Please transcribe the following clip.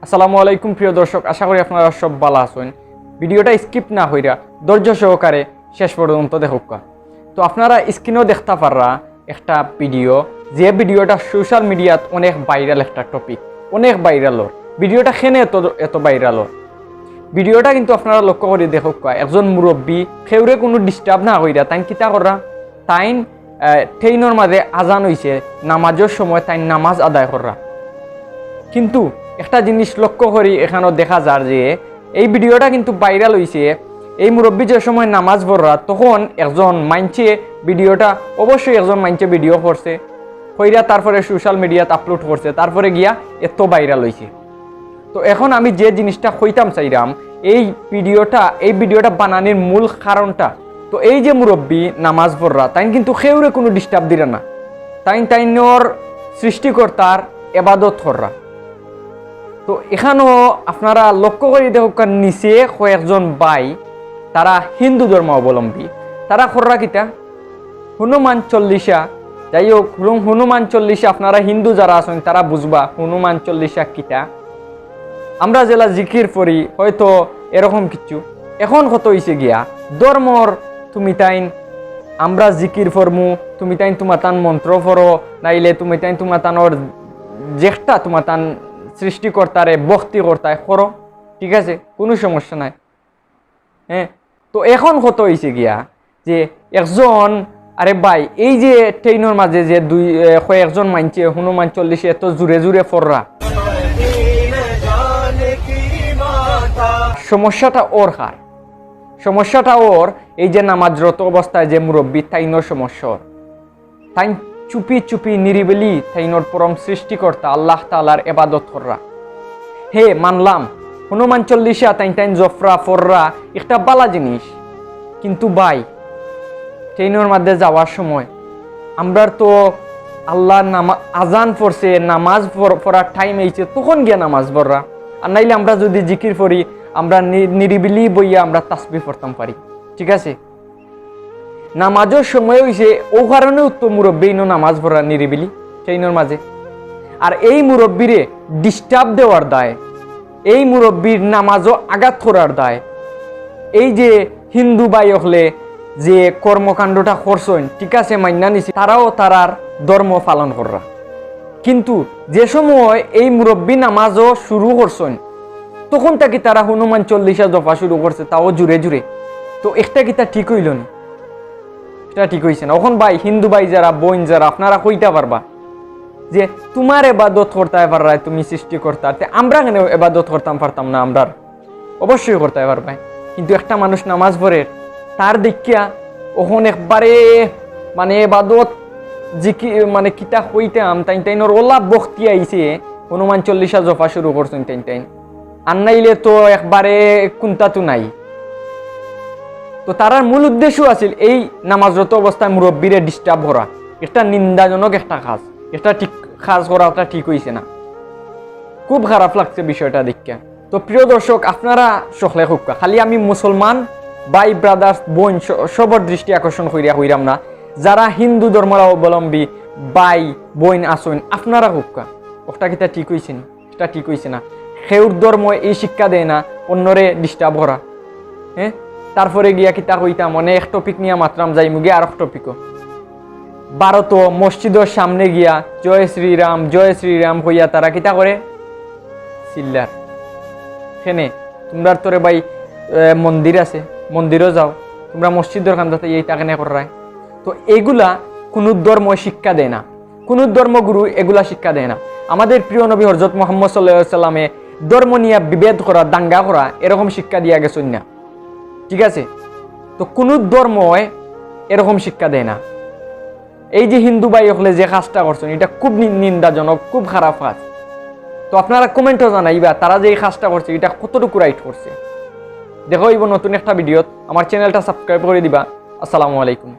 আসসালামু আলাইকুম প্রিয় দর্শক, আশা করি আপনারা সব ভালো আছেন। ভিডিওটা স্কিপ না হইরা ধৈর্য সহকারে শেষ পর্যন্ত দেখুক। তো আপনারা স্ক্রিনেও দেখতে পাররা একটা ভিডিও, যে ভিডিওটা সোশ্যাল মিডিয়াত অনেক ভাইরাল একটা টপিক, অনেক ভাইরালর ভিডিওটা খেনে এত ভাইরালর ভিডিওটা কিন্তু আপনারা লক্ষ্য করে দেখুক। একজন মুরব্বী খেউরে কোনো ডিস্টার্ব না হইরা তাই কিতা করা, তাইন ট্রেইনের মাঝে আজান হইছে, নামাজের সময় তাই নামাজ আদায় করা। কিন্তু একটা জিনিস লক্ষ্য করি এখানেও দেখা যায় যে এই ভিডিওটা কিন্তু ভাইরাল হয়েছে। এই মুরব্বী যে সময় নামাজ পড়রা তখন একজন মাইনছে ভিডিওটা, অবশ্যই একজন মাইনছে ভিডিও করছে, কইরা তারপরে সোশ্যাল মিডিয়াত আপলোড করছে, তারপরে গিয়া এত ভাইরাল হয়েছে। তো এখন আমি যে জিনিসটা কইতাম চাইরাম, এই ভিডিওটা বানানোর মূল কারণটা, তো এই যে মুরব্বী নামাজ পড়রা তাই কিন্তু কেউরে কোনো ডিস্টার্ব দিরা না, তাইনর সৃষ্টিকর্তার এবাদত কররা। তো এখানেও আপনারা লক্ষ্য করে দেখুন, নিচে কয়েকজন ভাই তারা হিন্দু ধর্ম অবলম্বী, তারা খররা কিতা হনুমান চল্লিশা। যাই হোক, হনুমান চল্লিশা আপনারা হিন্দু যারা আছেন তারা বুঝবা হনুমান চল্লিশা কিতা। আমরা জেলা জিকির পড়ি হয়তো এরকম কিছু। এখন কত হয়েছে গিয়া ধর্মর তুমি তাইন আমরা জিকির ফরমু, তুমি তাইন তোমার তান মন্ত্র ফরো, নাইলে তুমি তাইন তোমার তানোর জেঠটা তোমার তান সৃষ্টিকর্তারে ভক্তি কর্তায় করো, ঠিক আছে, কোনো সমস্যা নাই। হ্যাঁ, তো এখন কত হয়েছে গিয়া যে একজন, আরে ভাই এই যে ট্রেইনের মাঝে যে কয়েকজন মানছে হনুমান চল্লিশে এত জুড়ে জুড়ে ফররা, সমস্যাটা ওর কার? সমস্যাটা ওর এই যে নামাজরত অবস্থায় যে মুরব্বী তাইনোর সমস্যা। তাই চুপি চুপি নিরিবিলি তাইনোর পরম সৃষ্টিকর্তা আল্লাহ তাআলার ইবাদত কররা। হে মানলাম হনুমান চল্লিশা তাইন জফরা ফররা একটা বালা জিনিস, কিন্তু ভাই ট্রেনের মধ্যে যাওয়ার সময় আমরা তো আল্লাহ আজান পড়ছে, নামাজ পড়ার টাইম হয়েছে, তখন গিয়া নামাজ পড়রা। আর নাইলে আমরা যদি জিকির পড়ি আমরা নিরিবিলি বইয়া আমরা তাসবিহ পড়তাম পারি, ঠিক আছে। নামাজের সময় হয়েছে ও কারণেও তো মুরব্বী নামাজ পড়া নিরিবিলি ট্রেনের মাঝে। আর এই মুরব্বীরে ডিস্টার্ব দেওয়ার দায়, এই মুরব্বীর নামাজও আঘাত করার দায় এই যে হিন্দু ভাই হলে যে কর্মকাণ্ডটা করছেন, ঠিক আছে, মান্না নিছি, তারাও তারার ধর্ম পালন করা। কিন্তু যে সময় এই মুরব্বী নামাজও শুরু করছেন তখন তাকে তারা হনুমান চল্লিশা জপা শুরু করছে, তাও জুড়ে জুড়ে। তো একটা কিতা ঠিক হইল না, এটা ঠিক হয়েছে না। এখন ভাই হিন্দু ভাই যারা বোন যারা আপনারা কইতে পারবা যে তোমার এবাদত করতে পাররা তুমি সৃষ্টিকর্তা, আমরা কেন এবাদত করতাম পারতাম না? আমরা অবশ্যই করতে পারবাই। কিন্তু একটা মানুষ নামাজ পড়ে তার দেখিয়া ওখানে একবারে মানে এবাদত মানে কিতা হইতাম তাইনোর ওলা বক্তি আইছে, হনুমান চল্লিশা জফা শুরু করছেন তাইন আর নাইলে তো একবারে কোনটা তো নাই। তো তার মূল উদ্দেশ্য আছিল এই নামাজরত অবস্থায় মুরব্বীরে ডিস্টার্ব করা, একটা নিন্দাজনক একটা কাজ, এটা ঠিক কাজ করা ওটা ঠিক হয়েছে না, খুব খারাপ লাগছে বিষয়টা দেখিয়া। তো প্রিয় দর্শক, আপনারা সকলে হোক, খালি আমি মুসলমান ভাই ব্রাদার্স বোন সবর দৃষ্টি আকর্ষণ হইরাম না, যারা হিন্দু ধর্ম অবলম্বী ভাই বোন আসেন আপনারা হোক, ওটা কিতা ঠিক হয়েছে না, এটা ঠিক হয়েছে না। সেউর ধর্ম এই শিক্ষা দেয় না অন্যরে ডিস্টার্ব করা। হ্যাঁ, তারপরে গিয়া কিতা কইতাম অনেক টপিক নিয়ে মাত্রাম যাই মুগে আর এক টপিকও ভারত মসজিদের সামনে গিয়া জয় শ্রীরাম হইয়া তারা কিতা করে চিল্লার। হেনে তোমরা তোরে ভাই মন্দির আছে, মন্দিরও যাও, তোমরা মসজিদের কান্দাতে এইটা কেন করায়? তো এগুলা কোনো ধর্ম শিক্ষা দেয় না, কোনো ধর্মগুরু এগুলা শিক্ষা দেয় না। আমাদের প্রিয় নবী হযরত মুহাম্মদ সাল্লাল্লাহু আলাইহি সাল্লামে ধর্ম নিয়ে বিভেদ করা, দাঙ্গা করা এরকম শিক্ষা দিয়া গেছেন না, ঠিক আছে। তো কোনো ধর্ম এরকম শিক্ষা দেয় না। এই যে হিন্দু ভাই হলে যে কাজটা করছেন এটা খুব নিন্দাজনক, খুব খারাপ কাজ। তো আপনারা কমেন্টও জানাইবা তারা যে এই কাজটা করছে এটা কতটুকু রাইট করছে। দেখো নতুন একটা ভিডিওত, আমার চ্যানেলটা সাবস্ক্রাইব করে দিবা। আসসালামু আলাইকুম।